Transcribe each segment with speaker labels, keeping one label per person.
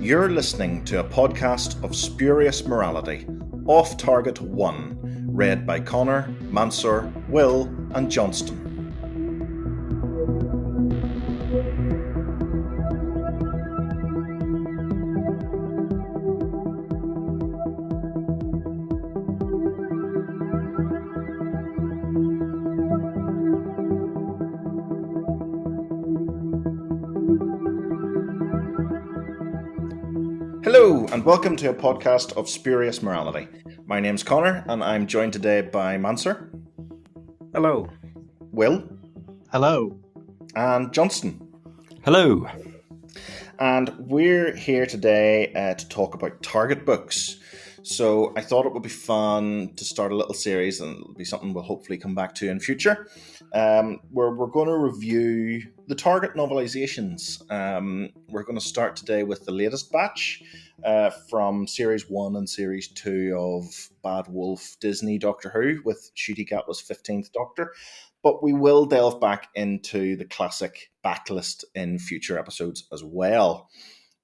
Speaker 1: You're listening to a podcast of spurious morality, Off Target 1, read by Connor, Mansoor, Will, and Johnstone. Hello, and welcome to a podcast of spurious morality. My name's Connor, and I'm joined today by Mansoor.
Speaker 2: Hello.
Speaker 1: Will.
Speaker 3: Hello.
Speaker 1: And Johnstone.
Speaker 2: Hello.
Speaker 1: And we're here today to talk about Target books. So I thought it would be fun to start a little series, and it'll be something we'll hopefully come back to in future, where we're going to review the Target novelisations. We're going to start today with the latest batch from Series 1 and Series 2 of Bad Wolf Disney Doctor Who with Ncuti Gatwa's 15th Doctor. But we will delve back into the classic backlist in future episodes as well.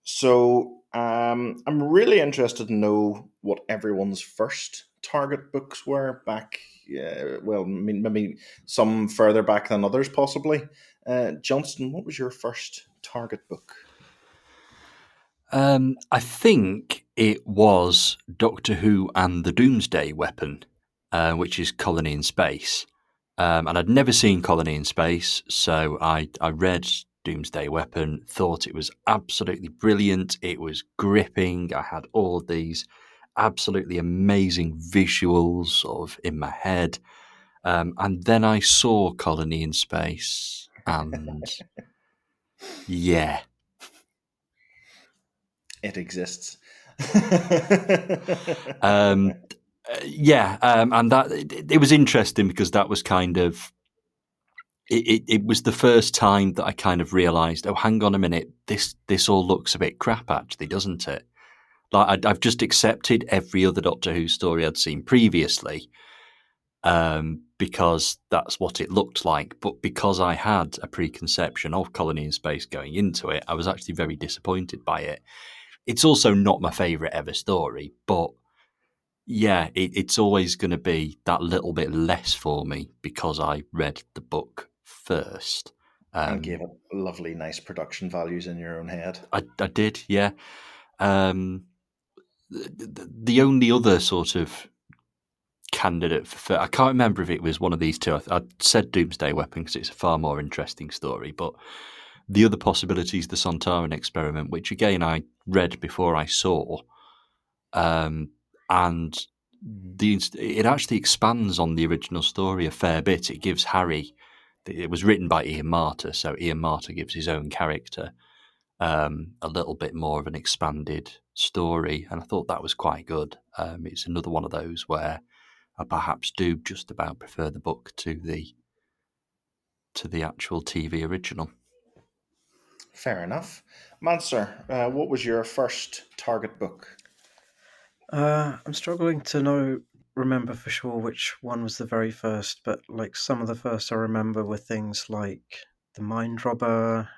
Speaker 1: So I'm really interested to know what everyone's first Target books were back. Maybe some further back than others, possibly. Johnstone, what was your first Target book?
Speaker 2: I think it was Doctor Who and the Doomsday Weapon, which is Colony in Space. And I'd never seen Colony in Space, so I read Doomsday Weapon, thought it was absolutely brilliant. It was gripping. I had all of these absolutely amazing visuals sort of in my head. And then I saw Colony in Space, and yeah.
Speaker 1: It exists.
Speaker 2: And that it was interesting because that was kind of it was the first time that I kind of realised, oh, hang on a minute, this all looks a bit crap, actually, doesn't it? Like I've just accepted every other Doctor Who story I'd seen previously, because that's what it looked like. But because I had a preconception of Colony in Space going into it, I was actually very disappointed by it. It's also not my favourite ever story, but yeah, it's always going to be that little bit less for me because I read the book first.
Speaker 1: And gave it lovely, nice production values in your own head.
Speaker 2: I did, yeah. The only other sort of candidate for I can't remember if it was one of these two. I said Doomsday Weapon because it's a far more interesting story, but the other possibility is the Sontaran Experiment, which again I read before I saw. And it actually expands on the original story a fair bit. It gives Harry, it was written by Ian Marter, so Ian Marter gives his own character a little bit more of an expanded story, and I thought that was quite good. It's another one of those where I perhaps do just about prefer the book to the actual TV original.
Speaker 1: Fair enough. Mansoor, what was your first Target book?
Speaker 3: I'm struggling to remember for sure which one was the very first, but like some of the first I remember were things like The Mind Robber,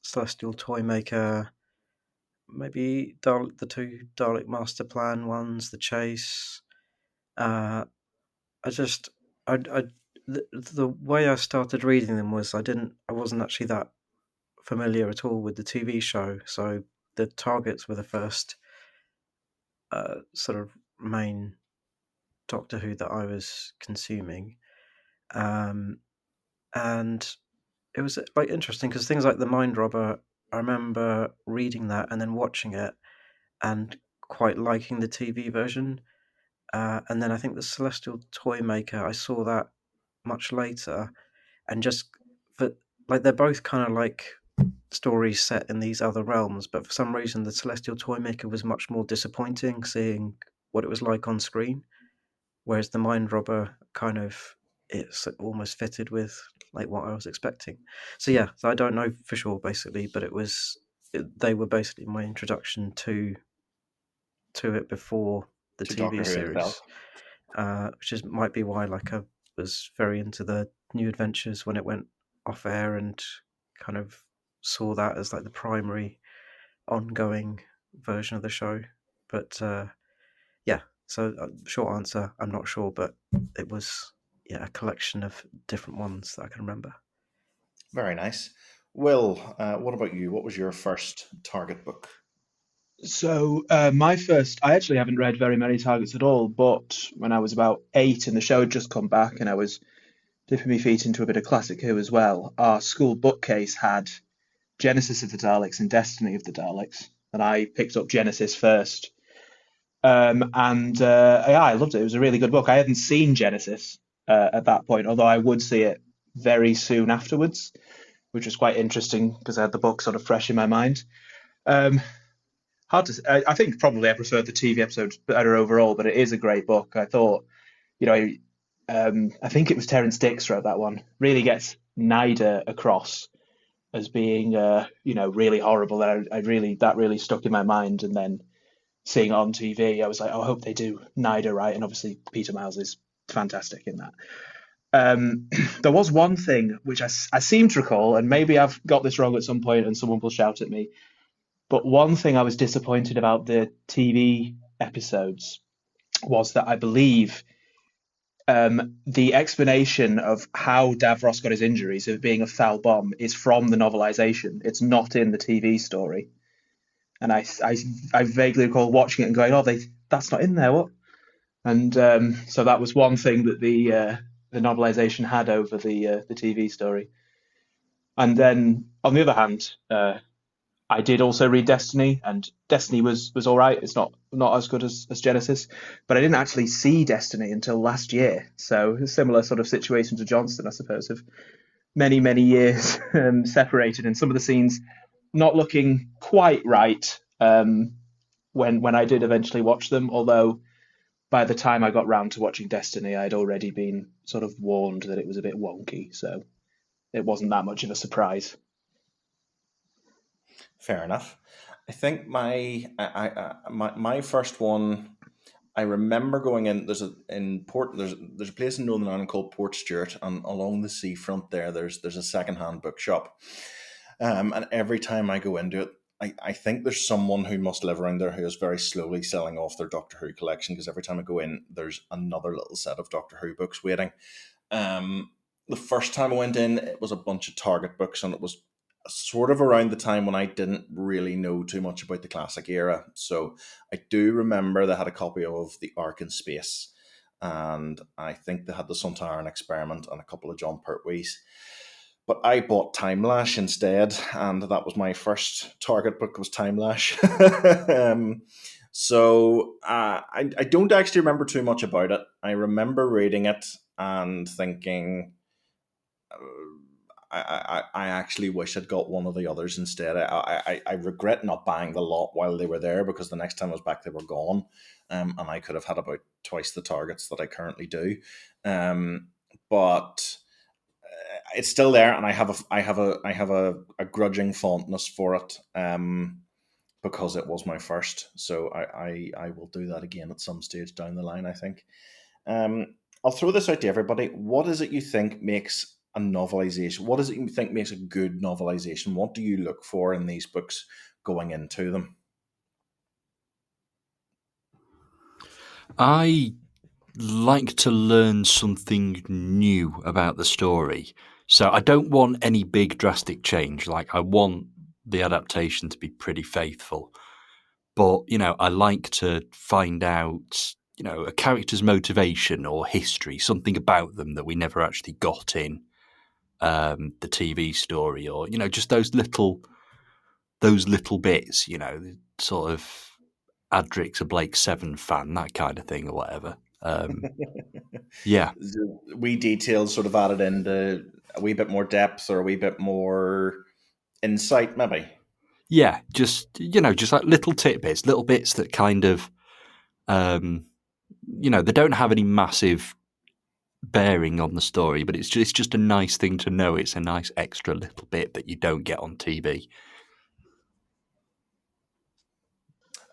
Speaker 3: Celestial Toymaker, maybe the two Dalek Master Plan ones, The Chase. The way I started reading them was I wasn't actually that familiar at all with the TV show, so the Targets were the first sort of main Doctor Who that I was consuming, and it was like interesting because things like The Mind Robber, I remember reading that and then watching it and quite liking the TV version, and then I think the Celestial Toymaker, I saw that much later, and just like they're both kind of like stories set in these other realms, but for some reason the Celestial Toymaker was much more disappointing seeing what it was like on screen, whereas the Mind Robber kind of it's almost fitted with like what I was expecting. So yeah, so I don't know for sure basically, but they were basically my introduction to it before the
Speaker 1: To
Speaker 3: TV
Speaker 1: Doctor Who
Speaker 3: series,
Speaker 1: itself.
Speaker 3: which might be why like I was very into the New Adventures when it went off air and kind of saw that as like the primary ongoing version of the show. But yeah, so short answer, I'm not sure, but it was a collection of different ones that I can remember.
Speaker 1: Very nice. Will, what about you? What was your first Target book?
Speaker 4: So my first, I actually haven't read very many Targets at all, but when I was about 8 and the show had just come back and I was dipping my feet into a bit of Classic Who as well, our school bookcase had Genesis of the Daleks and Destiny of the Daleks, and I picked up Genesis first. And yeah, I loved it. It was a really good book. I hadn't seen Genesis at that point, although I would see it very soon afterwards, which was quite interesting because I had the book sort of fresh in my mind. Um, hard to say. I think probably I preferred the TV episodes better overall, but it is a great book. I thought, you know, I think it was Terence Dix wrote that one. Really gets Nida across as being, really horrible. That I really that really stuck in my mind. And then seeing it on TV, I was like, oh, I hope they do Nida right. And obviously Peter Miles is fantastic in that. There was one thing which I seem to recall, and maybe I've got this wrong at some point, and someone will shout at me. But one thing I was disappointed about the TV episodes was that I believe the explanation of how Davros got his injuries of being a foul bomb is from the novelization. It's not in the TV story. And I vaguely recall watching it and going, oh, that's not in there. What? And so that was one thing that the novelization had over the TV story. And then on the other hand, I did also read Destiny, and Destiny was all right. It's not as good as Genesis, but I didn't actually see Destiny until last year. So a similar sort of situation to Johnstone, I suppose, of many years separated, and some of the scenes not looking quite right when I did eventually watch them. Although by the time I got round to watching Destiny, I'd already been sort of warned that it was a bit wonky, so it wasn't that much of a surprise.
Speaker 1: Fair enough. I think my first one. I remember going in. There's a place in Northern Ireland called Port Stewart, and along the seafront there's a secondhand bookshop. And every time I go into it, I think there's someone who must live around there who is very slowly selling off their Doctor Who collection, because every time I go in, there's another little set of Doctor Who books waiting. The first time I went in, it was a bunch of Target books, and it was sort of around the time when I didn't really know too much about the classic era. So I do remember they had a copy of The Ark in Space, and I think they had the Sontaran Experiment and a couple of John Pertwees. But I bought Time Lash instead, and that was my first Target book, was Time Lash. I don't actually remember too much about it. I remember reading it and thinking, I actually wish I'd got one of the others instead. I regret not buying the lot while they were there, because the next time I was back, they were gone. And I could have had about twice the targets that I currently do. But it's still there, and I have a grudging fondness for it. Because it was my first. So I will do that again at some stage down the line, I think. I'll throw this out to everybody. What is it you think makes a novelization? What is it you think makes a good novelization? What do you look for in these books going into them?
Speaker 2: I like to learn something new about the story. So I don't want any big drastic change. Like, I want the adaptation to be pretty faithful. But, I like to find out, a character's motivation or history, something about them that we never actually got in the TV story, or, just those little bits, sort of Adric's a Blake Seven fan, that kind of thing, or whatever. Yeah.
Speaker 1: Wee details sort of added into a wee bit more depth or a wee bit more insight, maybe.
Speaker 2: Yeah, just like little tidbits, little bits that kind of, they don't have any massive bearing on the story, but it's just a nice thing to know. It's a nice extra little bit that you don't get on TV.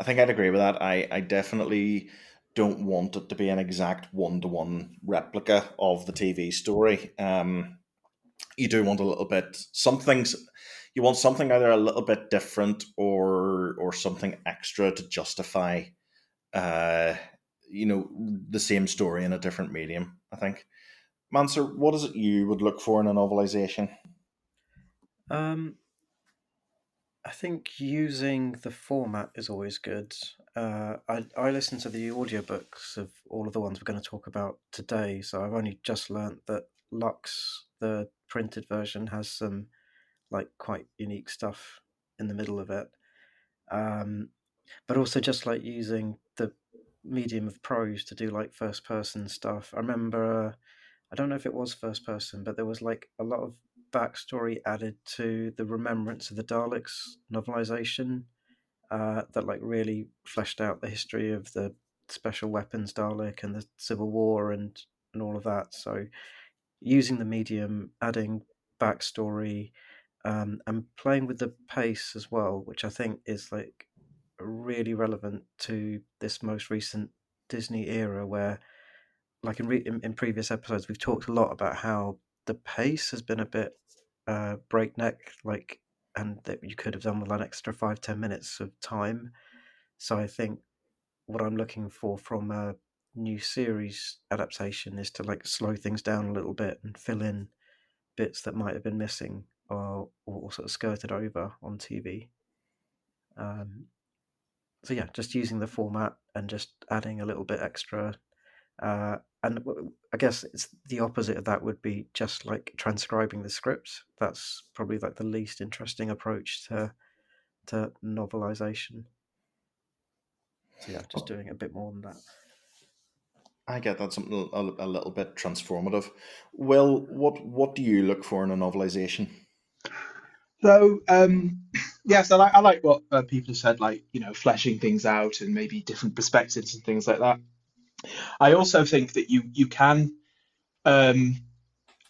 Speaker 1: I think I'd agree with that. I definitely don't want it to be an exact one-to-one replica of the TV story. you do want a little bit, some things, you want something either a little bit different or something extra to justify, uh, the same story in a different medium, I think. Mansour, what is it you would look for in a novelization?
Speaker 3: Um, I think using the format is always good. I listen to the audiobooks of all of the ones we're going to talk about today, so I've only just learnt that Lux, the printed version, has some like quite unique stuff in the middle of it. Um, but also just like using the medium of prose to do like first person stuff. I remember, I don't know if it was first person, but there was like a lot of backstory added to the Remembrance of the Daleks novelization, that like really fleshed out the history of the special weapons Dalek and the Civil War and all of that. So using the medium, adding backstory, and playing with the pace as well, which I think is like really relevant to this most recent Disney era, where like in previous episodes we've talked a lot about how the pace has been a bit breakneck, like, and that you could have done with an extra 5-10 minutes of time. So I think what I'm looking for from a new series adaptation is to like slow things down a little bit and fill in bits that might have been missing or sort of skirted over on TV. Um, so yeah, just using the format and just adding a little bit extra. And I guess it's the opposite of that would be just like transcribing the script. That's probably like the least interesting approach to novelization. So yeah, just doing a bit more than that.
Speaker 1: I get that, something a little bit transformative. Well, what do you look for in a novelization?
Speaker 4: So, yes, I like what people have said, like, fleshing things out and maybe different perspectives and things like that. I also think that you can um,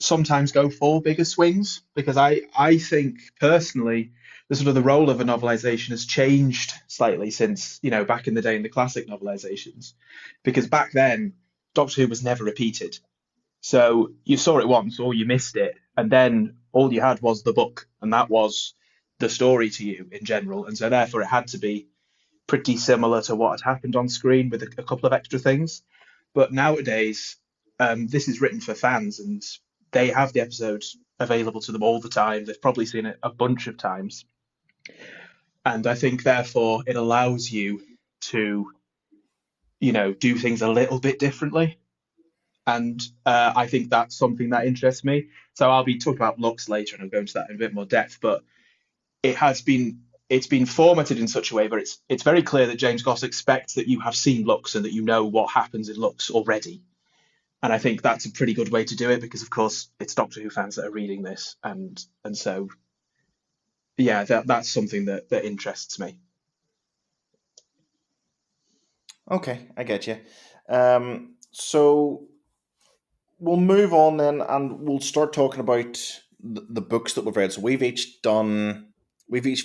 Speaker 4: sometimes go for bigger swings because I think personally the sort of the role of a novelization has changed slightly since, back in the day in the classic novelizations, because back then Doctor Who was never repeated. So you saw it once or you missed it, and then all you had was the book, and that was the story to you in general. And so therefore it had to be pretty similar to what had happened on screen with a couple of extra things. But nowadays, this is written for fans, and they have the episodes available to them all the time. They've probably seen it a bunch of times, and I think therefore it allows you to, do things a little bit differently. And I think that's something that interests me. So I'll be talking about Lux later, and I'll go into that in a bit more depth. But it's been formatted in such a way where it's very clear that James Goss expects that you have seen Lux and that you know what happens in Lux already. And I think that's a pretty good way to do it because, of course, it's Doctor Who fans that are reading this, and so yeah, that's something that interests me.
Speaker 1: Okay, I get you. So we'll move on then, and we'll start talking about the books that we've read. So we've each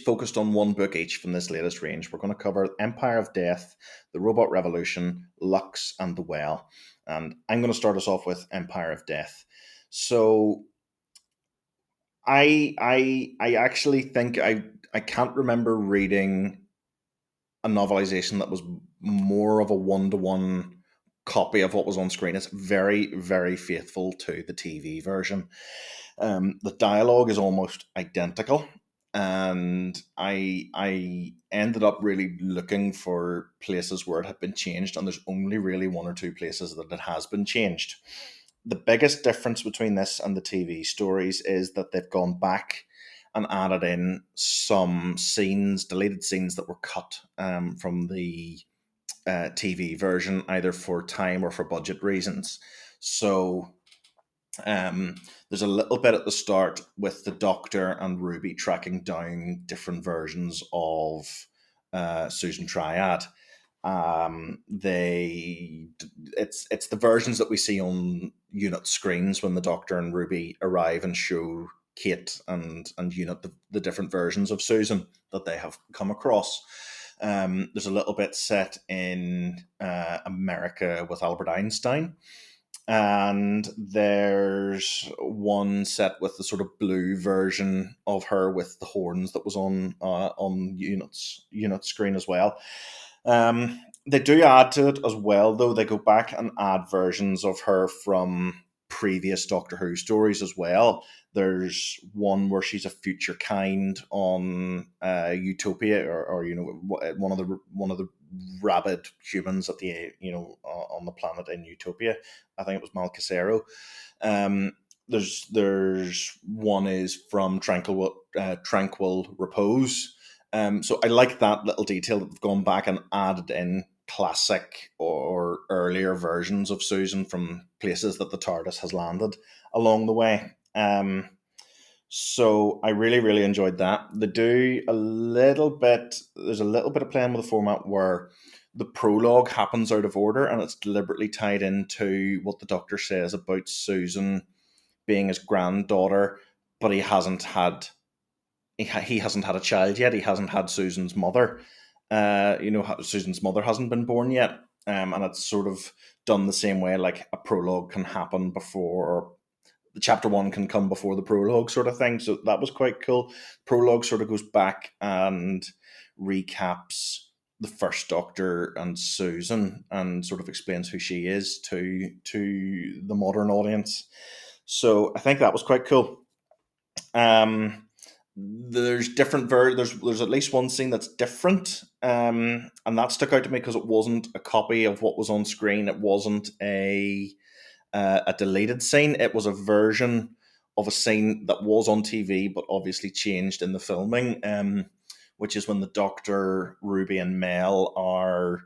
Speaker 1: focused on one book each from this latest range. We're going to cover Empire of Death, The Robot Revolution, Lux, and The Well. And I'm going to start us off with Empire of Death. So I actually think I can't remember reading a novelization that was more of a one-to-one copy of what was on screen. It's very, very faithful to the TV version. The dialogue is almost identical, and I ended up really looking for places where it had been changed, and there's only really one or two places that it has been changed. The biggest difference between this and the TV stories is that they've gone back and added in some scenes, deleted scenes that were cut from the TV version, either for time or for budget reasons. So there's a little bit at the start with the Doctor and Ruby tracking down different versions of Susan Triad. They it's the versions that we see on unit screens when the Doctor and Ruby arrive and show Kate and unit the different versions of Susan that they have come across. There's a little bit set in America with Albert Einstein, and there's one set with the sort of blue version of her with the horns that was on unit screen as well. They do add to it as well, though. They go back and add versions of her from previous Doctor Who stories as well. There's one where she's a future kind on Utopia, or one of the rabid humans at the on the planet in Utopia. I think it was Malcasero. Um, there's one is from Tranquil Repose. So I like that little detail that they've gone back and added in classic or earlier versions of Susan from places that the TARDIS has landed along the way. So I really, really enjoyed that. They do a little bit, there's a little bit of playing with the format where the prologue happens out of order, and it's deliberately tied into what the Doctor says about Susan being his granddaughter, but he hasn't had a child yet. He hasn't had Susan's mother. Susan's mother hasn't been born yet. And it's sort of done the same way, like a prologue can happen before, or the chapter one can come before the prologue, sort of thing. So that was quite cool. Prologue sort of goes back and recaps the first Doctor and Susan, and sort of explains who she is to the modern audience. So I think that was quite cool. There's different there's at least one scene that's different, and that stuck out to me because it wasn't a copy of what was on screen. It wasn't a deleted scene. It was a version of a scene that was on TV, but obviously changed in the filming. Which is when the Doctor, Ruby, and Mel are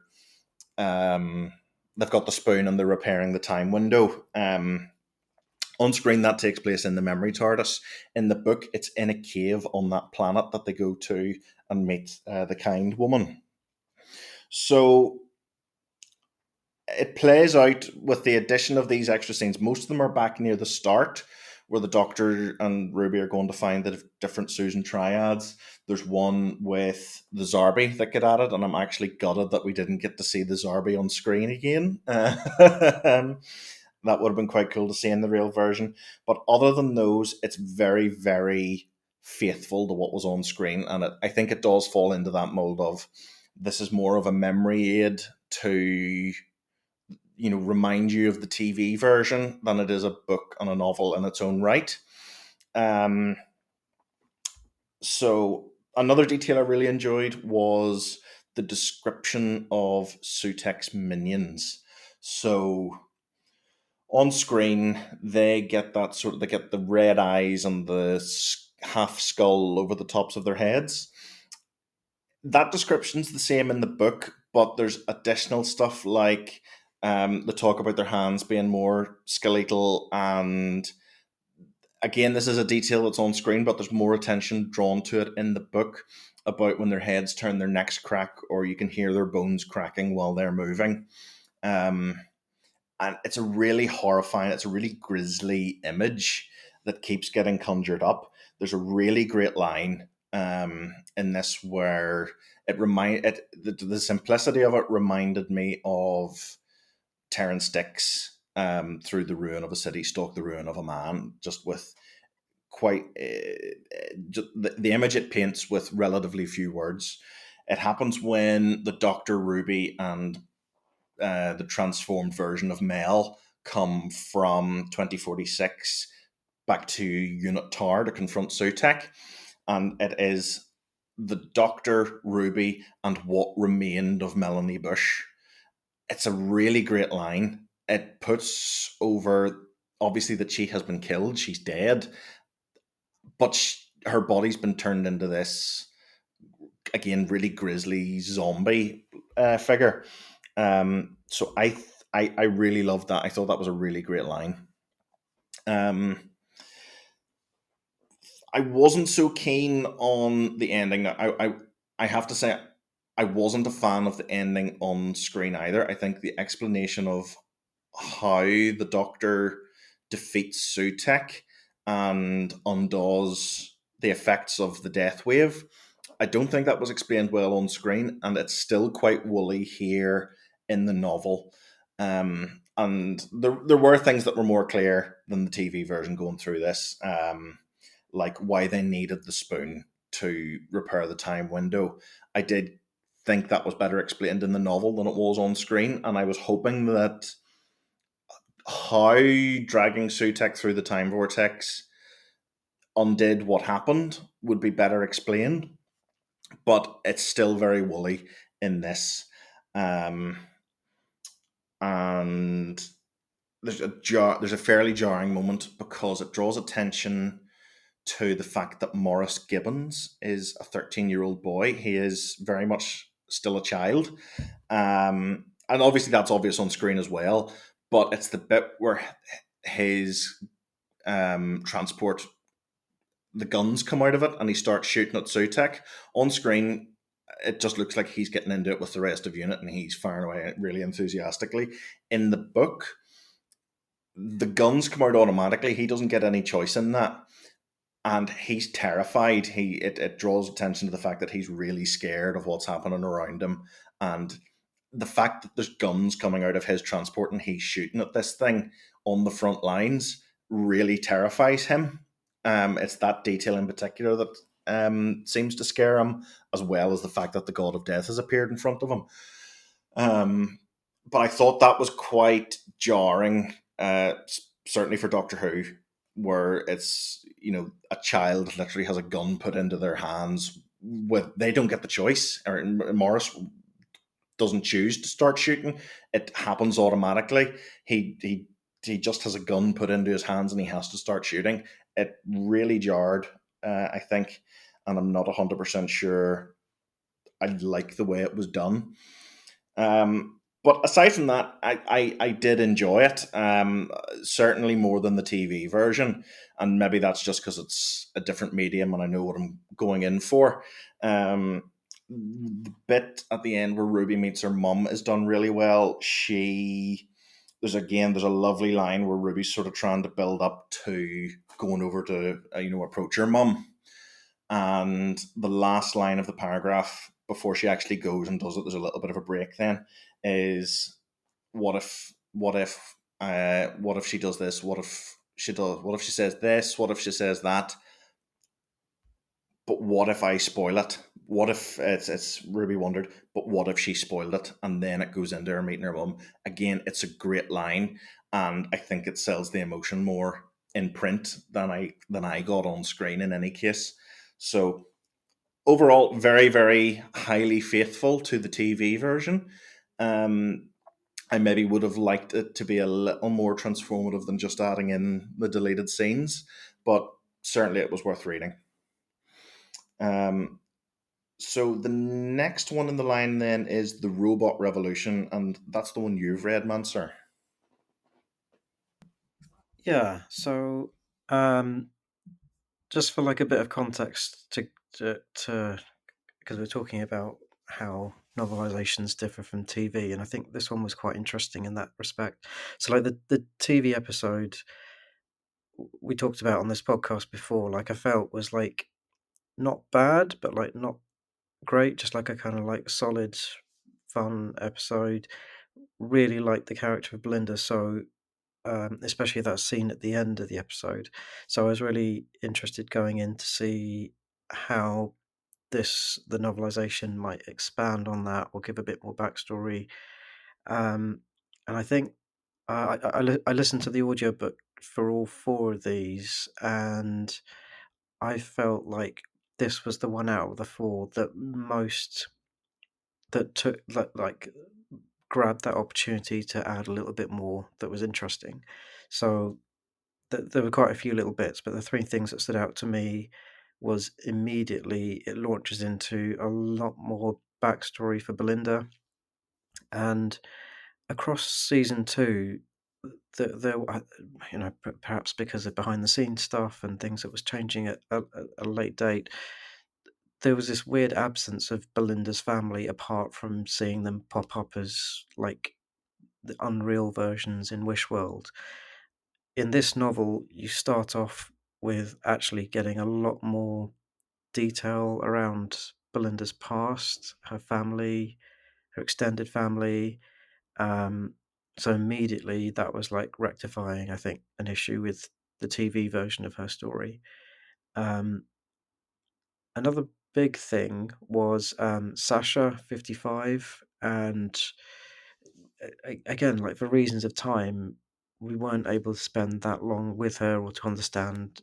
Speaker 1: they've got the spoon and they're repairing the time window. On screen, that takes place in the memory TARDIS. In the book, it's in a cave on that planet that they go to and meet the kind woman. So it plays out with the addition of these extra scenes. Most of them are back near the start, where the Doctor and Ruby are going to find the different Susan triads. There's one with the Zarbi that get added, and I'm actually gutted that we didn't get to see the Zarbi on screen again. That would have been quite cool to see in the real version. But other than those, it's very, very faithful to what was on screen. And I think it does fall into that mold of this is more of a memory aid to remind you of the TV version than it is a book and a novel in its own right. So another detail I really enjoyed was the description of Sutek's minions. So on screen, they get the red eyes and the half skull over the tops of their heads. That description's the same in the book, but there's additional stuff like the talk about their hands being more skeletal, and again, this is a detail that's on screen, but there's more attention drawn to it in the book about when their heads turn, their necks crack, or you can hear their bones cracking while they're moving. And it's a really horrifying, it's a really grisly image that keeps getting conjured up. There's a really great line in this where the simplicity of it reminded me of Terrance Dicks through the ruin of a city, stalk the ruin of a man, just with quite the image it paints with relatively few words. It happens when the Doctor, Ruby, and the transformed version of Mel come from 2046 back to Unit Tar to confront Sutek, and it is the Doctor, Ruby, and what remained of Melanie Bush. It's a really great line. It puts over, obviously, that she has been killed, she's dead, but her body's been turned into this, again, really grisly zombie figure. So I really loved that. I thought that was a really great line. I wasn't so keen on the ending. I have to say I wasn't a fan of the ending on screen either. I think the explanation of how the Doctor defeats Sutek and undoes the effects of the death wave, I don't think that was explained well on screen, and it's still quite woolly here in the novel. And and there were things that were more clear than the TV version going through this, like why they needed the spoon to repair the time window. I did think that was better explained in the novel than it was on screen, and I was hoping that how dragging Sutek through the time vortex undid what happened would be better explained, but it's still very woolly in this. Um, and there's a fairly jarring moment because it draws attention to the fact that Morris Gibbons is a 13-year-old boy. He is very much still a child. And obviously that's obvious on screen as well, but it's the bit where his transport, the guns come out of it and he starts shooting at Sutek. On screen, it just looks like he's getting into it with the rest of unit and he's firing away really enthusiastically. In the book, the guns come out automatically. He doesn't get any choice in that. And he's terrified. It draws attention to the fact that he's really scared of what's happening around him. And the fact that there's guns coming out of his transport and he's shooting at this thing on the front lines really terrifies him. It's that detail in particular that seems to scare him, as well as the fact that the god of death has appeared in front of him. But I thought that was quite jarring, certainly for Doctor Who, where it's, a child literally has a gun put into their hands. They don't get the choice, or Morris doesn't choose to start shooting. It happens automatically. He just has a gun put into his hands and he has to start shooting. It really jarred, I think, and I'm not 100% sure I like the way it was done. But aside from that, I did enjoy it, certainly more than the TV version, and maybe that's just because it's a different medium and I know what I'm going in for. The bit at the end where Ruby meets her mum is done really well. There's a lovely line where Ruby's sort of trying to build up to going over to approach her mum, and the last line of the paragraph before she actually goes and does it, there's a little bit of a break then, is what if she does this, what if she says this, what if she says that, but what if I spoil it? What if it's Ruby wondered, but what if she spoiled it? And then it goes into her meeting her mum. Again, it's a great line, and I think it sells the emotion more in print than I got on screen in any case. So overall, very, very highly faithful to the TV version. I maybe would have liked it to be a little more transformative than just adding in the deleted scenes, but certainly it was worth reading. So the next one in the line then is The Robot Revolution, and that's the one you've read, Mansoor.
Speaker 3: Yeah, so just for like a bit of context to because we're talking about how novelizations differ from TV, and I think this one was quite interesting in that respect. So like the TV episode we talked about on this podcast before, like I felt was like not bad, but like not great, just like a kind of like solid, fun episode. Really liked the character of Belinda, so especially that scene at the end of the episode. So I was really interested going in to see how the novelization might expand on that or give a bit more backstory. And I think I listened to the audiobook for all four of these, and I felt like this was the one out of the four that took like grabbed that opportunity to add a little bit more that was interesting. So there were quite a few little bits, but the three things that stood out to me was immediately it launches into a lot more backstory for Belinda, and across season two, there perhaps because of behind the scenes stuff and things that was changing at a late date, there was this weird absence of Belinda's family apart from seeing them pop up as like the unreal versions in Wish World. In this novel, you start off with actually getting a lot more detail around Belinda's past, her family, her extended family. So immediately that was like rectifying, I think, an issue with the TV version of her story. Um, Another big thing was Sasha 55, and again, like for reasons of time, we weren't able to spend that long with her or to understand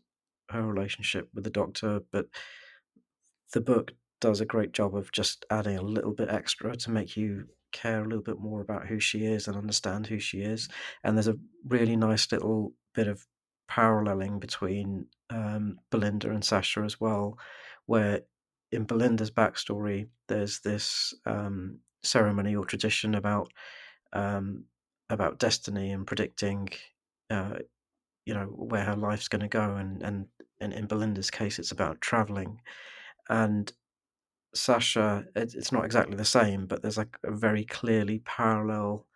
Speaker 3: her relationship with the Doctor. But the book does a great job of just adding a little bit extra to make you care a little bit more about who she is and understand who she is. And there's a really nice little bit of paralleling between Belinda and Sasha as well, where in Belinda's backstory, there's this ceremony or tradition um, about destiny and predicting, uh, where her life's going to go. And in Belinda's case, it's about traveling. And Sasha, it's not exactly the same, but there's like a very clearly parallel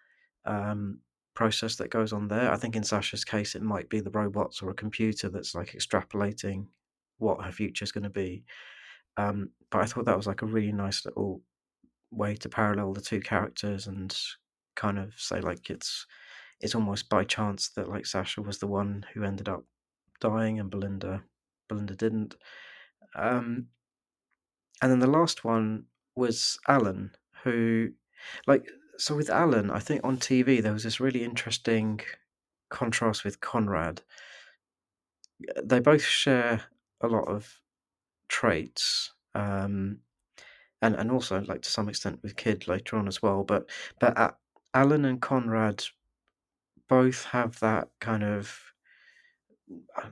Speaker 3: um, process that goes on there. I think in Sasha's case, it might be the robots or a computer that's like extrapolating what her future is going to be. But I thought that was like a really nice little way to parallel the two characters and kind of say like it's almost by chance that like Sasha was the one who ended up dying and Belinda didn't. Um, And then the last one was Alan, who, like, so with Alan, I think on TV there was this really interesting contrast with Conrad. They both share a lot of traits, and also like to some extent with Kid later on as well. But Alan and Conrad both have that kind of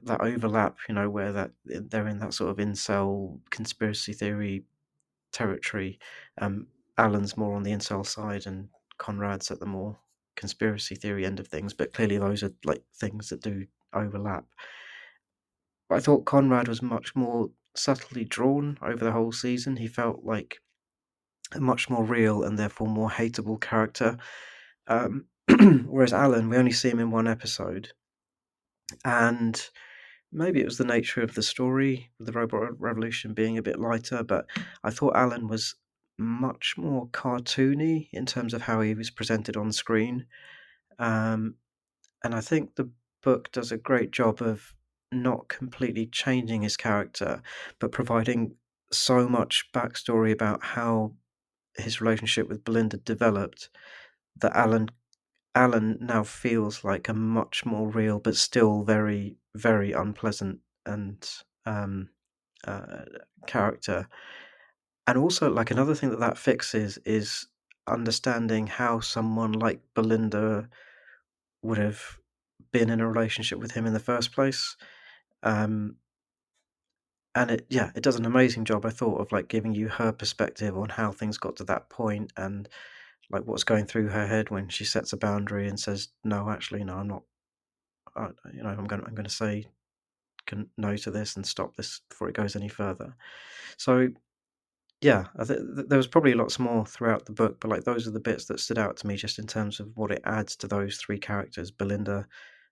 Speaker 3: that overlap, where that they're in that sort of incel conspiracy theory territory. Alan's more on the incel side, and Conrad's at the more conspiracy theory end of things. But clearly, those are like things that do overlap. But I thought Conrad was much more subtly drawn over the whole season. He felt like a much more real and therefore more hateable character. Um, whereas Alan, we only see him in one episode, and maybe it was the nature of the story, with the robot revolution being a bit lighter, but I thought Alan was much more cartoony in terms of how he was presented on screen. Um, and I think the book does a great job of not completely changing his character, but providing so much backstory about how his relationship with Belinda developed that Alan now feels like a much more real, but still very, very unpleasant and um, uh, character. And also, like another thing that fixes is understanding how someone like Belinda would have been in a relationship with him in the first place. Um, and it does an amazing job, I thought, of like giving you her perspective on how things got to that point and like what's going through her head when she sets a boundary and says, "No, actually, no, I'm not. I'm going to say no to this and stop this before it goes any further." So yeah, I think there was probably lots more throughout the book, but like those are the bits that stood out to me just in terms of what it adds to those three characters: Belinda,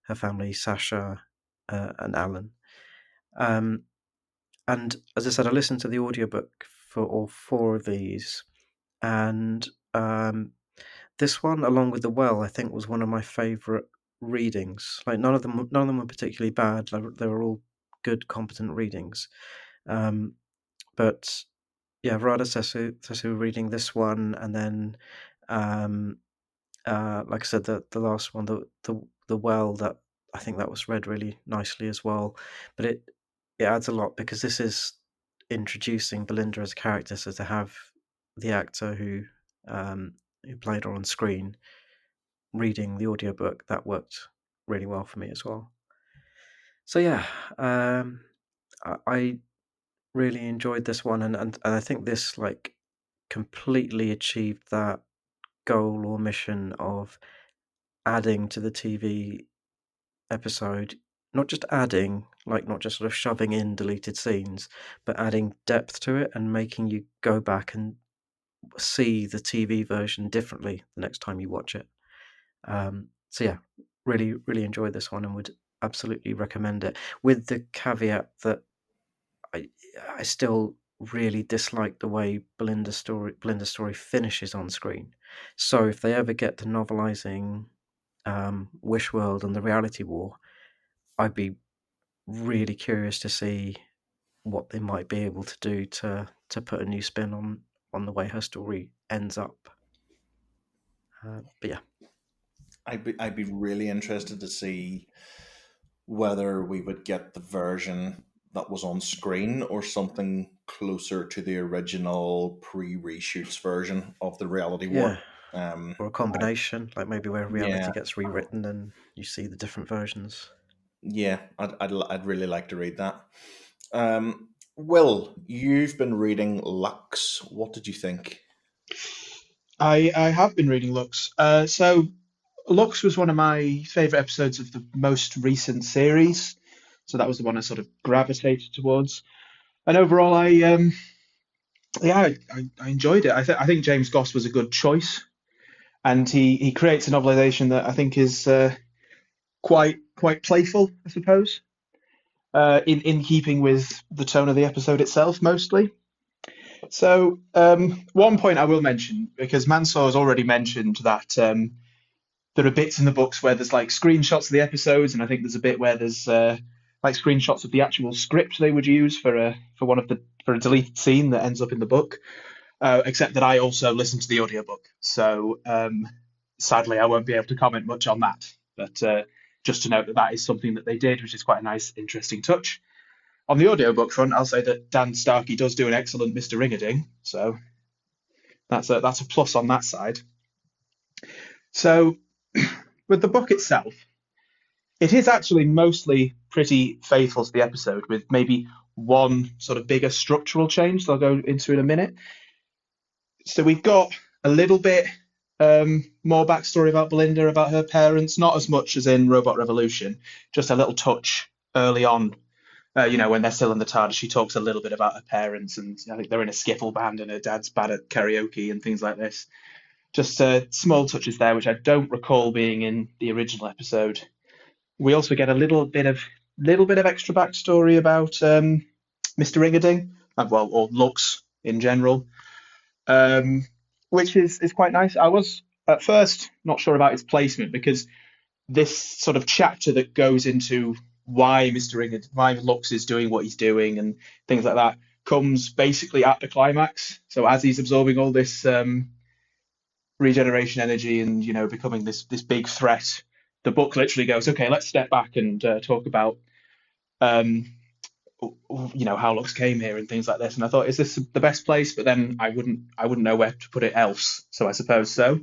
Speaker 3: her family, Sasha, and Alan. Um, and as I said, I listened to the audiobook for all four of these, and this one, along with The Well, I think was one of my favourite readings. Like none of them were particularly bad. They were all good, competent readings. Um, but yeah, Radha Sesu reading this one, and then, um, like I said, the last one, the Well, that I think that was read really nicely as well. But it adds a lot because this is introducing Belinda as a character, so to have the actor who played her on screen reading the audiobook, that worked really well for me as well. So yeah, I really enjoyed this one, and I think this like completely achieved that goal or mission of adding to the TV episode, not just adding, like not just sort of shoving in deleted scenes, but adding depth to it and making you go back and see the TV version differently the next time you watch it. So yeah, really, really enjoyed this one and would absolutely recommend it. With the caveat that I I still really dislike the way Belinda's story finishes on screen. So if they ever get to novelizing Wish World and the Reality War, I'd be really curious to see what they might be able to do to put a new spin on the way her story ends up. But yeah,
Speaker 1: I'd be really interested to see whether we would get the version that was on screen or something closer to the original pre-reshoots version of the Reality War.
Speaker 3: Or a combination, like maybe where reality
Speaker 1: Yeah.
Speaker 3: gets rewritten and you see the different versions.
Speaker 1: Yeah, I'd really like to read that. Will, you've been reading Lux. What did you think?
Speaker 4: I have been reading Lux. So Lux was one of my favourite episodes of the most recent series. So that was the one I sort of gravitated towards. And overall, I enjoyed it. I think James Goss was a good choice, and he creates a novelization that I think is quite playful, I suppose, in keeping with the tone of the episode itself, mostly. So one point I will mention, because Mansoor has already mentioned that there are bits in the books where there's like screenshots of the episodes, and I think there's a bit where there's like screenshots of the actual script they would use for a deleted scene that ends up in the book. Except that I also listened to the audiobook, so sadly I won't be able to comment much on that. But just to note that that is something that they did, which is quite a nice, interesting touch. On the audiobook front, I'll say that Dan Starkey does do an excellent Mr. Ringerding, so that's a plus on that side. So with the book itself, it is actually mostly pretty faithful to the episode, with maybe one sort of bigger structural change that I'll go into in a minute. So we've got a little bit more backstory about Belinda, about her parents, not as much as in Robot Revolution, just a little touch early on. When they're still in the TARDIS, she talks a little bit about her parents, and I think they're in a skiffle band and her dad's bad at karaoke and things like this. Just small touches there, which I don't recall being in the original episode. We also get a little bit of extra backstory about Mr. Ringerding, or Lux in general, which is quite nice. I was at first not sure about its placement, because this sort of chapter that goes into why why Lux is doing what he's doing and things like that comes basically at the climax. So as he's absorbing all this regeneration energy and becoming this big threat, the book literally goes, okay, let's step back and talk about how Lux came here and things like this. And I thought, is this the best place? But then I wouldn't know where to put it else. So I suppose so.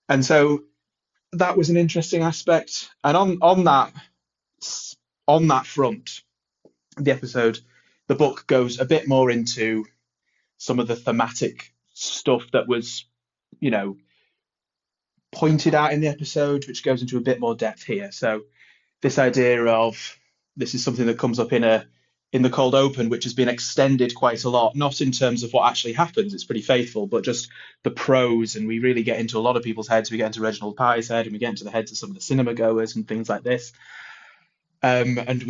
Speaker 4: And so that was an interesting aspect. And on that front, the book goes a bit more into some of the thematic stuff that was, pointed out in the episode, which goes into a bit more depth here. So this idea of this is something that comes up in the cold open, which has been extended quite a lot, not in terms of what actually happens, it's pretty faithful, but just the prose, and we really get into a lot of people's heads. We get into Reginald Pye's head, and we get into the heads of some of the cinema goers and things like this. And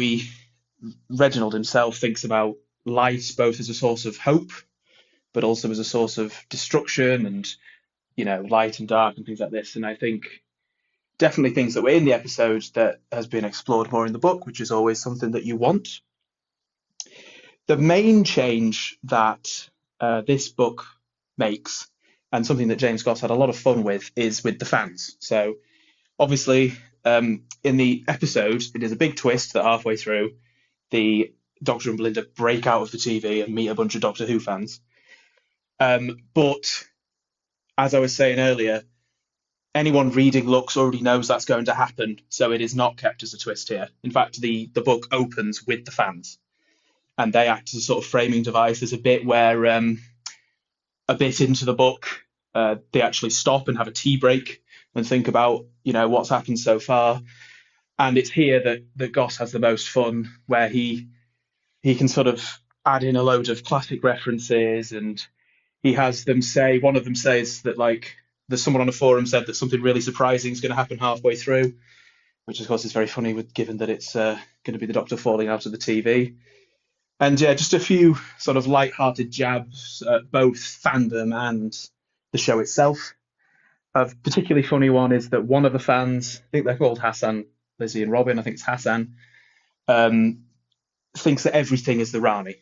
Speaker 4: Reginald himself thinks about light both as a source of hope, but also as a source of destruction, and light and dark and things like this. And I think definitely things that were in the episode that has been explored more in the book, which is always something that you want. The main change that this book makes, and something that James Goss had a lot of fun with, is with the fans. So obviously in the episode, it is a big twist that halfway through, the Doctor and Belinda break out of the TV and meet a bunch of Doctor Who fans. But as I was saying earlier, anyone reading Lux already knows that's going to happen, so it is not kept as a twist here. In fact, the book opens with the fans, and they act as a sort of framing device. There's a bit where, a bit into the book, they actually stop and have a tea break and think about, what's happened so far. And it's here that Goss has the most fun, where he can sort of add in a load of classic references, and he has them say, one of them says that, like, there's someone on a forum said that something really surprising is going to happen halfway through, which of course is very funny, given that it's going to be the Doctor falling out of the TV. And yeah, just a few sort of light-hearted jabs at both fandom and the show itself. a particularly funny one is that one of the fans, I think they're called Hassan, Lizzie and Robin, I think it's Hassan, thinks that everything is the Rani,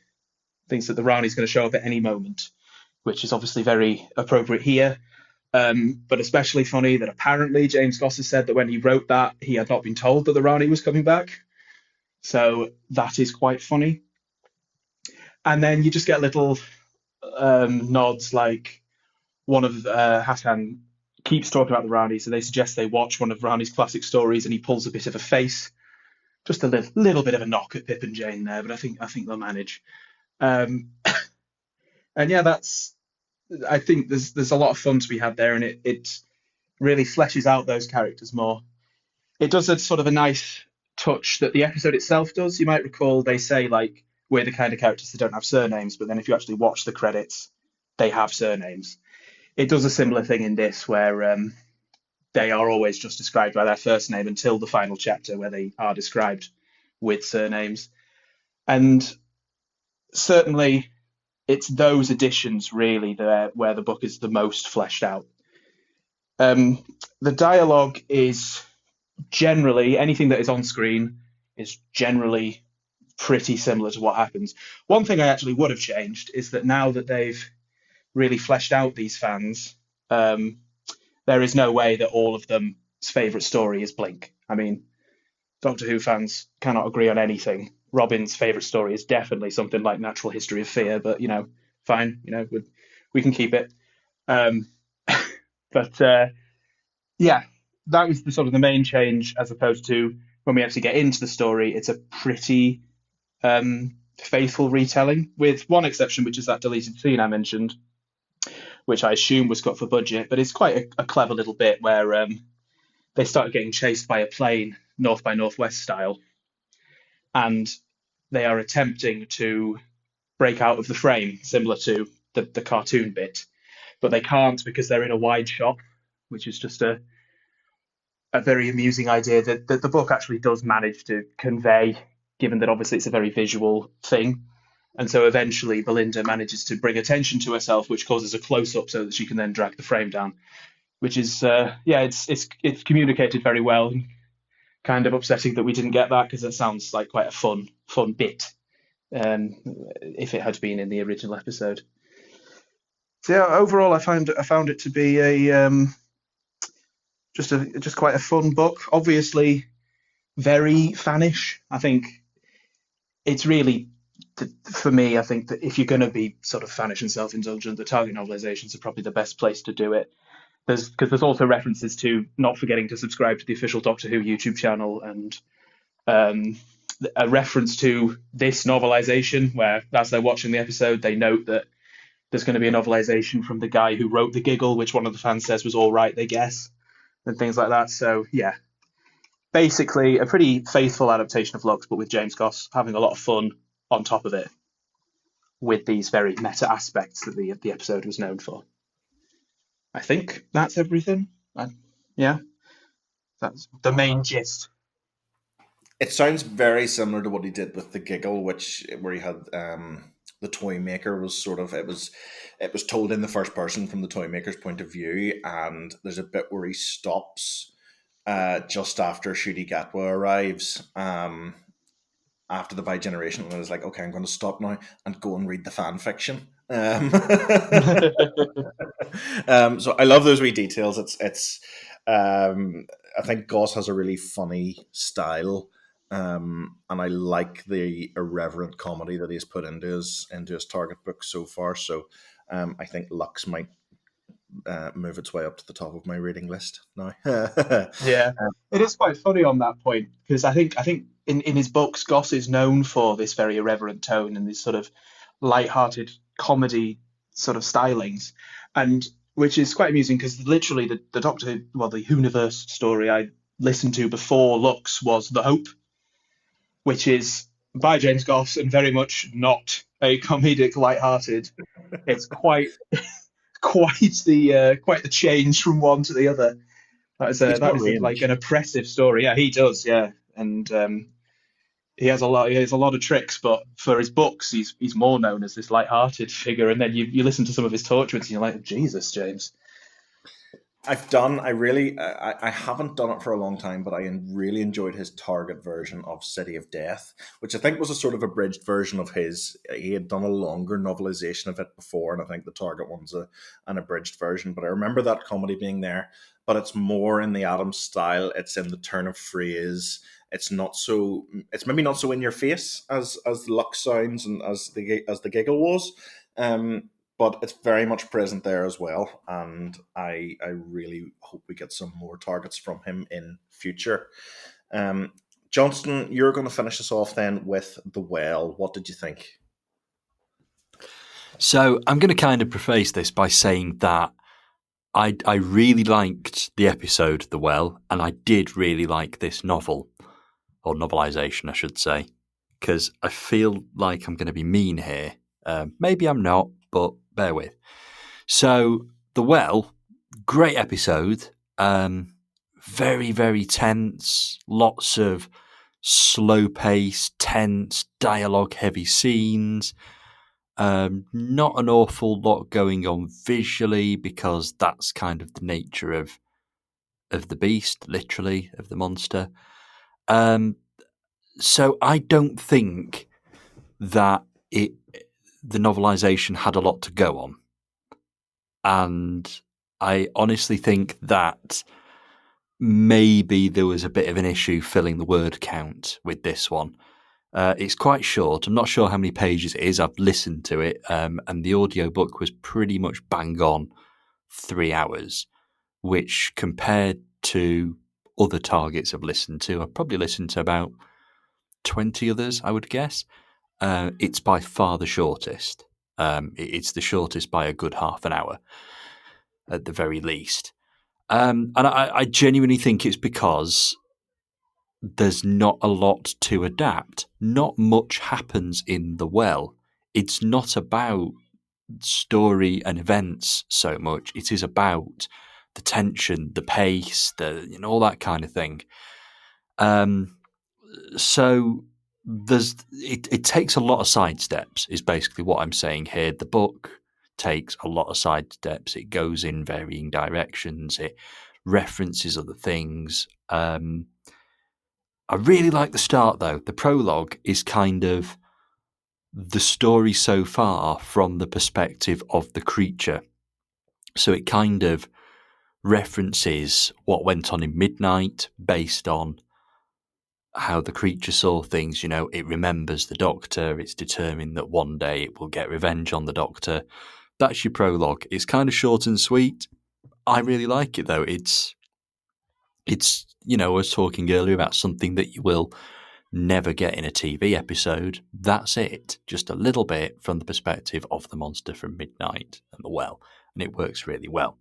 Speaker 4: thinks that the Rani's going to show up at any moment, which is obviously very appropriate here. But especially funny that apparently James Goss has said that when he wrote that, he had not been told that the Rani was coming back. So that is quite funny. And then you just get little nods, like one of Hassan keeps talking about the Rani, so they suggest they watch one of Rani's classic stories, and he pulls a bit of a face. Just a little bit of a knock at Pip and Jane there, but I think they'll manage. And yeah, I think there's a lot of fun to be had there, and it really fleshes out those characters more. It does a sort of a nice touch that the episode itself does. You might recall they say, like, we're the kind of characters that don't have surnames, but then if you actually watch the credits, they have surnames. It does a similar thing in this, where they are always just described by their first name until the final chapter, where they are described with surnames. And certainly it's those additions really where the book is the most fleshed out. The dialogue is generally, anything that is on screen is generally pretty similar to what happens. One thing I actually would have changed is that now that they've really fleshed out these fans, there is no way that all of them's favourite story is Blink. I mean, Doctor Who fans cannot agree on anything. Robin's favourite story is definitely something like Natural History of Fear, but, fine, we can keep it. But yeah, that was the sort of the main change, as opposed to when we actually get into the story, it's a pretty faithful retelling, with one exception, which is that deleted scene I mentioned, which I assume was cut for budget, but it's quite a clever little bit where they start getting chased by a plane, North by Northwest style, and they are attempting to break out of the frame, similar to the cartoon bit, but they can't because they're in a wide shot, which is just a very amusing idea that the book actually does manage to convey, given that obviously it's a very visual thing. And so eventually Belinda manages to bring attention to herself, which causes a close-up so that she can then drag the frame down, which is, it's communicated very well. Kind of upsetting that we didn't get that, because it sounds like quite a fun bit if it had been in the original episode. So yeah, overall I found it to be just quite a fun book. Obviously very fanish. I think it's really, for me, I think that if you're going to be sort of fanish and self-indulgent, the Target novelisations are probably the best place to do it. Because there's also references to not forgetting to subscribe to the official Doctor Who YouTube channel, and a reference to this novelisation, where as they're watching the episode, they note that there's going to be a novelisation from the guy who wrote The Giggle, which one of the fans says was all right, they guess, and things like that. So yeah, basically a pretty faithful adaptation of Lux, but with James Goss having a lot of fun on top of it with these very meta aspects that the episode was known for. I think that's everything. Yeah, that's the main gist.
Speaker 1: It sounds very similar to what he did with The Giggle, where he had the toy maker was sort of, it was told in the first person from the toy maker's point of view, and there's a bit where he stops just after Ncuti Gatwa arrives after the Bi-Generation, and I was like, okay, I'm going to stop now and go and read the fan fiction. So I love those wee details. It's I think Goss has a really funny style, and I like the irreverent comedy that he's put into his Target book so far. So I think Lux might move its way up to the top of my reading list now.
Speaker 4: Yeah, it is quite funny on that point, because I think in his books, Goss is known for this very irreverent tone and this sort of light-hearted comedy sort of stylings, and which is quite amusing, because literally the Doctor, well, the Whoniverse story I listened to before Lux was The Hope, which is by James Goss and very much not a comedic, light-hearted. It's quite the change from one to the other. That is like an oppressive story. Yeah, he does. Yeah, and he has a lot of tricks, but for his books, he's more known as this light-hearted figure. And then you listen to some of his torturings, and you're like, Jesus, James.
Speaker 1: I haven't done it for a long time, but I really enjoyed his Target version of City of Death, which I think was a sort of abridged version of his. He had done a longer novelization of it before, and I think the Target one's an abridged version. But I remember that comedy being there, but it's more in the Adams style. It's in the turn of phrase. It's not so. It's maybe not so in your face as the Lux sounds and as the giggle was. But it's very much present there as well, and I really hope we get some more targets from him in future. Johnston, you're going to finish us off then with The Well. What did you think?
Speaker 2: So I'm going to kind of preface this by saying that I really liked the episode The Well, and I did really like this novel, or novelisation, I should say, because I feel like I'm going to be mean here. Maybe I'm not, but bear with. So, The Well, great episode. Very, very tense. Lots of slow-paced, tense, dialogue-heavy scenes. Not an awful lot going on visually because that's kind of the nature of the beast, literally, of the monster. So I don't think that the novelisation had a lot to go on. And I honestly think that maybe there was a bit of an issue filling the word count with this one. It's quite short. I'm not sure how many pages it is. I've listened to it, and the audiobook was pretty much bang on 3 hours, which compared to other targets I've listened to, I've probably listened to about 20 others, I would guess. It's by far the shortest. It's the shortest by a good half an hour, at the very least. And I genuinely think it's because there's not a lot to adapt. Not much happens in The Well. It's not about story and events so much. It is about the tension, the pace, all that kind of thing. So it takes a lot of side steps, is basically what I'm saying here. The book takes a lot of side steps. It goes in varying directions. It references other things. I really like the start, though. The prologue is kind of the story so far from the perspective of the creature. So it kind of references what went on in Midnight based on how the creature saw things. It remembers the Doctor. It's determined that one day it will get revenge on the Doctor. That's your prologue. It's kind of short and sweet. I really like it, though. It's I was talking earlier about something that you will never get in a TV episode. That's it. Just a little bit from the perspective of the monster from Midnight and The Well. And it works really well.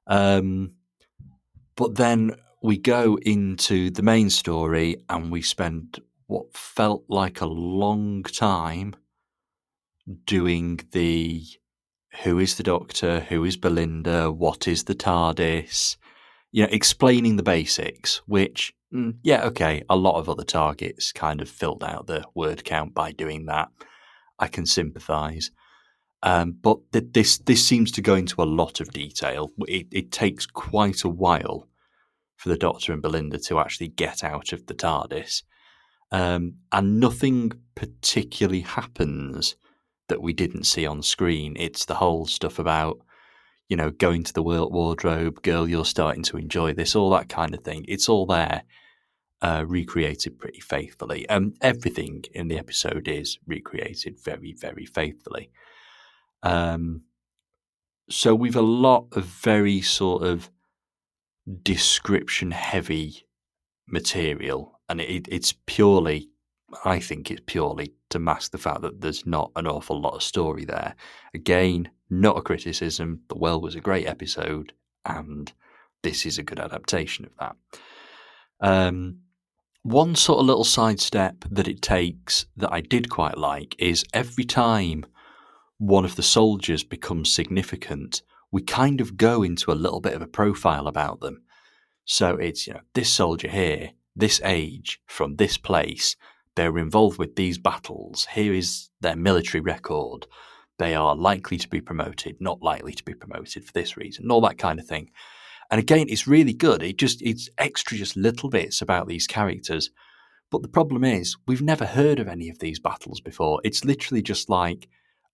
Speaker 2: But then we go into the main story and we spend what felt like a long time doing the who is the Doctor, who is Belinda, what is the TARDIS, explaining the basics, which, okay, a lot of other targets kind of filled out the word count by doing that. I can sympathise. But this seems to go into a lot of detail. It takes quite a while for the Doctor and Belinda to actually get out of the TARDIS. And nothing particularly happens that we didn't see on screen. It's the whole stuff about, going to the wardrobe, girl, you're starting to enjoy this, all that kind of thing. It's all there, recreated pretty faithfully. Everything in the episode is recreated very, very faithfully. So we've a lot of very sort of description-heavy material, and it's purely, I think it's purely to mask the fact that there's not an awful lot of story there. Again, not a criticism. The Well was a great episode, and this is a good adaptation of that. One sort of little sidestep that it takes that I did quite like is every time one of the soldiers becomes significant, we kind of go into a little bit of a profile about them. So it's, this soldier here, this age, from this place, they were involved with these battles. Here is their military record. They are likely to be promoted, not likely to be promoted for this reason, all that kind of thing. And again, it's really good. It's extra just little bits about these characters. But the problem is, we've never heard of any of these battles before. It's literally just like,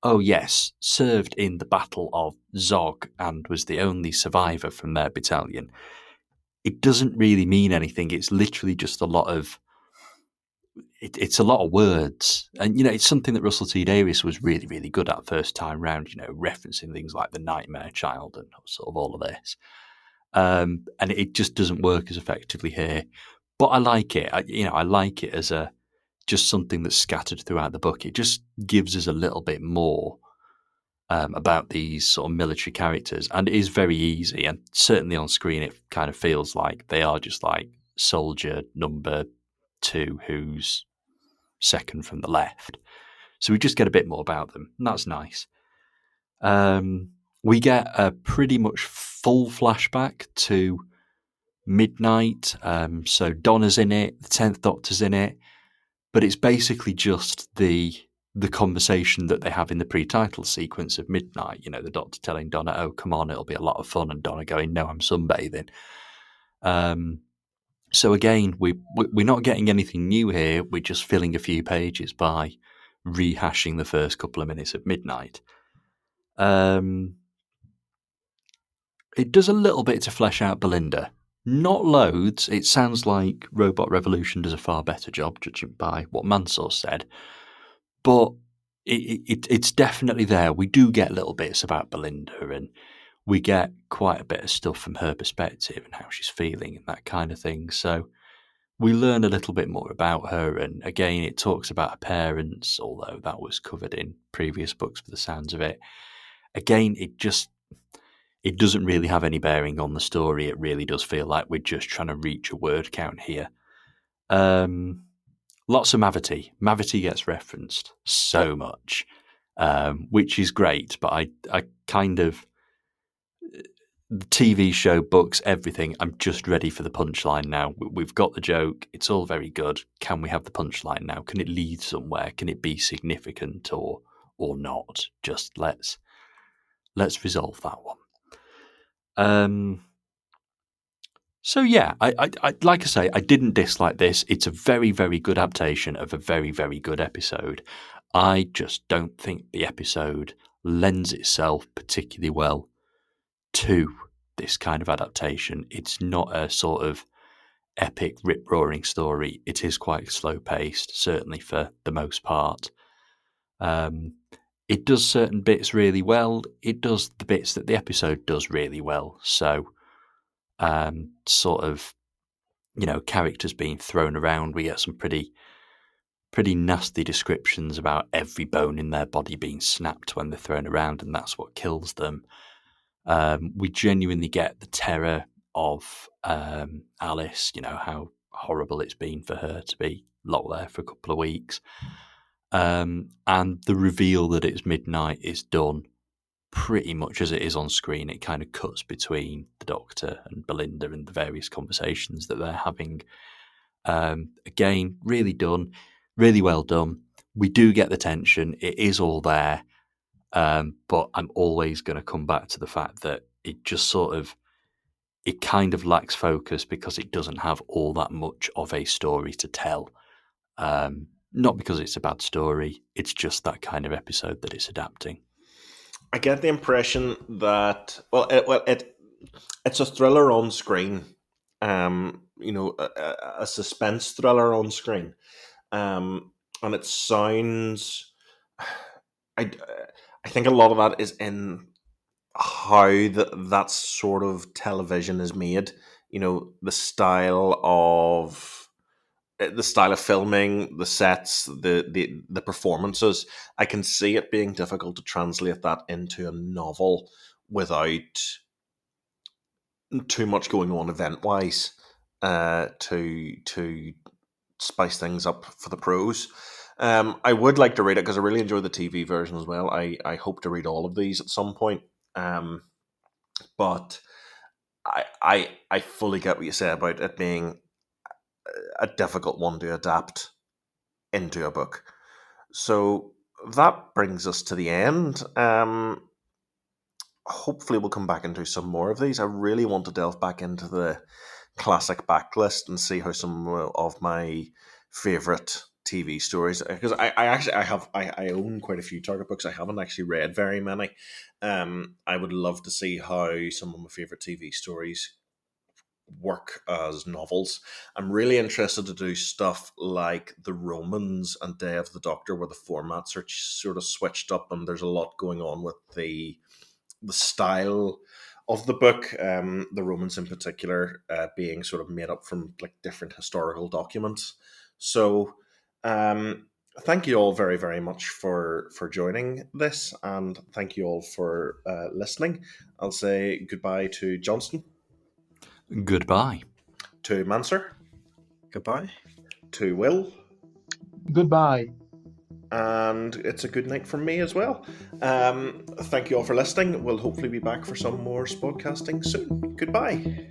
Speaker 2: oh yes, served in the Battle of Zog and was the only survivor from their battalion. It doesn't really mean anything. It's literally just a lot of it's a lot of words. And, it's something that Russell T Davies was really, really good at first time round, referencing things like the Nightmare Child and sort of all of this. And it just doesn't work as effectively here. But I like it. I like it as just something that's scattered throughout the book. It just gives us a little bit more about these sort of military characters. And it is very easy. And certainly on screen, it kind of feels like they are just like soldier number 2 who's second from the left. So we just get a bit more about them, and that's nice. We get a pretty much full flashback to midnight. So Donna's in it, the 10th Doctor's in it, but it's basically just the conversation that they have in the pre-title sequence of midnight. The Doctor telling Donna, "Oh, come on, it'll be a lot of fun," and Donna going, "No, I'm sunbathing." So again, we're not getting anything new here. We're just filling a few pages by rehashing the first couple of minutes of midnight. It does a little bit to flesh out Belinda. Not loads. It sounds like Robot Revolution does a far better job, judging by what Mansoor said. But it's definitely there. We do get little bits about Belinda, and we get quite a bit of stuff from her perspective and how she's feeling and that kind of thing. So we learn a little bit more about her. And again, it talks about her parents, although that was covered in previous books for the sounds of it. Again, it doesn't really have any bearing on the story. It really does feel like we're just trying to reach a word count here. Lots of Mavity. Mavity gets referenced so much, which is great. But I kind of, the TV show, books, everything, I'm just ready for the punchline now. We've got the joke. It's all very good. Can we have the punchline now? Can it lead somewhere? Can it be significant or not? Just let's resolve that one. So yeah, I like I say, I didn't dislike this. It's a very, very good adaptation of a very, very good episode. I just don't think the episode lends itself particularly well to this kind of adaptation. It's not a sort of epic, rip-roaring story. It is quite slow-paced, certainly for the most part. It does certain bits really well. It does the bits that the episode does really well. So sort of, characters being thrown around. We get some pretty nasty descriptions about every bone in their body being snapped when they're thrown around, and that's what kills them. We genuinely get the terror of Alice, how horrible it's been for her to be locked there for a couple of weeks. And the reveal that it's midnight is done pretty much as it is on screen. It kind of cuts between the Doctor and Belinda and the various conversations that they're having. Again, really done, really well done. We do get the tension. It is all there. But I'm always going to come back to the fact that it just it kind of lacks focus because it doesn't have all that much of a story to tell. Not because it's a bad story. It's just that kind of episode that it's adapting.
Speaker 1: I get the impression that it's a thriller on screen, a suspense thriller on screen, and it sounds. I think a lot of that is in how that sort of television is made. The style of filming, the sets, the performances. I can see it being difficult to translate that into a novel without too much going on event wise to spice things up for the prose. I would like to read it because I really enjoy the TV version as well. I hope to read all of these at some point. But I fully get what you say about it being a difficult one to adapt into a book. So that brings us to the end. hopefully we'll come back and do some more of these. I really want to delve back into the classic backlist and see how some of my favorite TV stories, because I own quite a few Target books. I haven't actually read very many. I would love to see how some of my favorite TV stories work as novels. I'm really interested to do stuff like The Romans and Day of the Doctor, where the formats are sort of switched up and there's a lot going on with the style of the book. The Romans in particular being sort of made up from like different historical documents. So thank you all very, very much for joining this, and thank you all for listening. I'll say goodbye to Johnstone,
Speaker 2: Goodbye.
Speaker 1: to Mansoor,
Speaker 3: Goodbye.
Speaker 1: to Will,
Speaker 4: Goodbye.
Speaker 1: and it's a good night from me as well. Thank you all for listening. We'll hopefully be back for some more spodcasting soon. Goodbye.